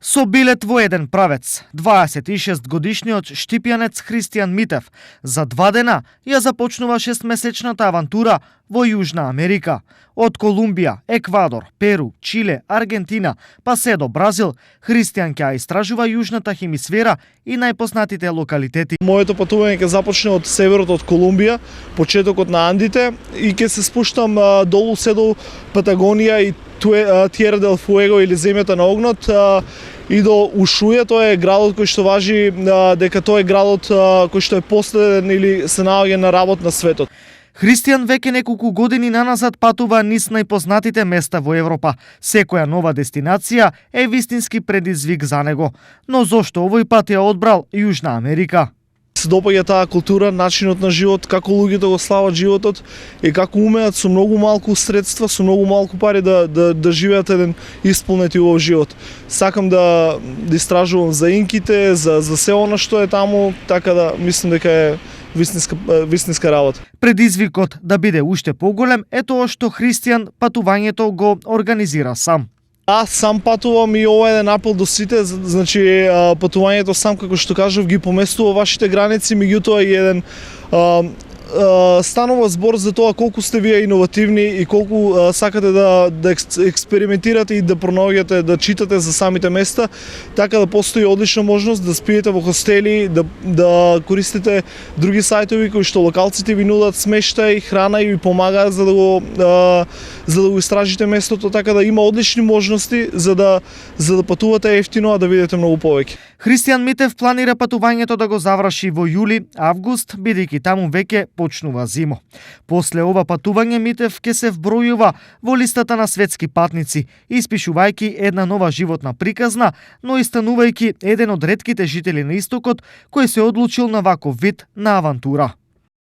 Со билет во еден правец, 26-годишниот штипјанец Христијан Митев за 2 дена ја започнува 6-месечната авантура во Јужна Америка. Од Колумбија, Еквадор, Перу, Чиле, Аргентина, па се до Бразил, Христијан ќе истражува Јужната хемисфера и најпознатите локалитети. Моето патување ќе започне од северот од Колумбија, почетокот на Андите и ќе се спуштам долу се до Патагонија и Тиера дел Фуего или земјата на огнот и до Ушуја. Тоа е градот кој што важи дека тоа е градот кој што е последен или се наоѓа на работ на светот. Христијан веќе неколку години наназад патува низ најпознатите места во Европа. Секоја нова дестинација е вистински предизвик за него. Но зошто овој пат ја одбрал Јужна Америка? Се допаѓа таа култура, начинот на живот, како луѓето го слават животот и како умеат со многу малку средства, со многу малку пари да живеат еден исполнет и убав живот. Сакам да истражувам за инките, за се она што е таму, така да мислам дека е вистинска работа. Предизвикот да биде уште поголем е тоа што Христијан патувањето го организира сам. Аз сам патувам и ова е еден апел до сите, значи патувањето сам, како што кажав, ги поместува вашите граници, меѓутоа и еден станува збор за тоа колку сте вие иновативни и колку сакате да експериментирате и да пронаоѓате, да читате за самите места, така да постои одлична можност да спиете во хостели, да користите други сајтови кои што локалците ви нудат смештај, храна и ви помагаат за да го истражите местото, така да има одлични можности за да патувате ефтино, а да видите многу повеќе. Христијан Митев планира патувањето да го заврши во јули, август, бидејќи таму веќе почнува зимо. После ова патување Митев ќе се вбројува во листата на светски патници, испишувајќи една нова животна приказна, но и станувајќи еден од ретките жители на истокот кој се одлучил на ваков вид на авантура.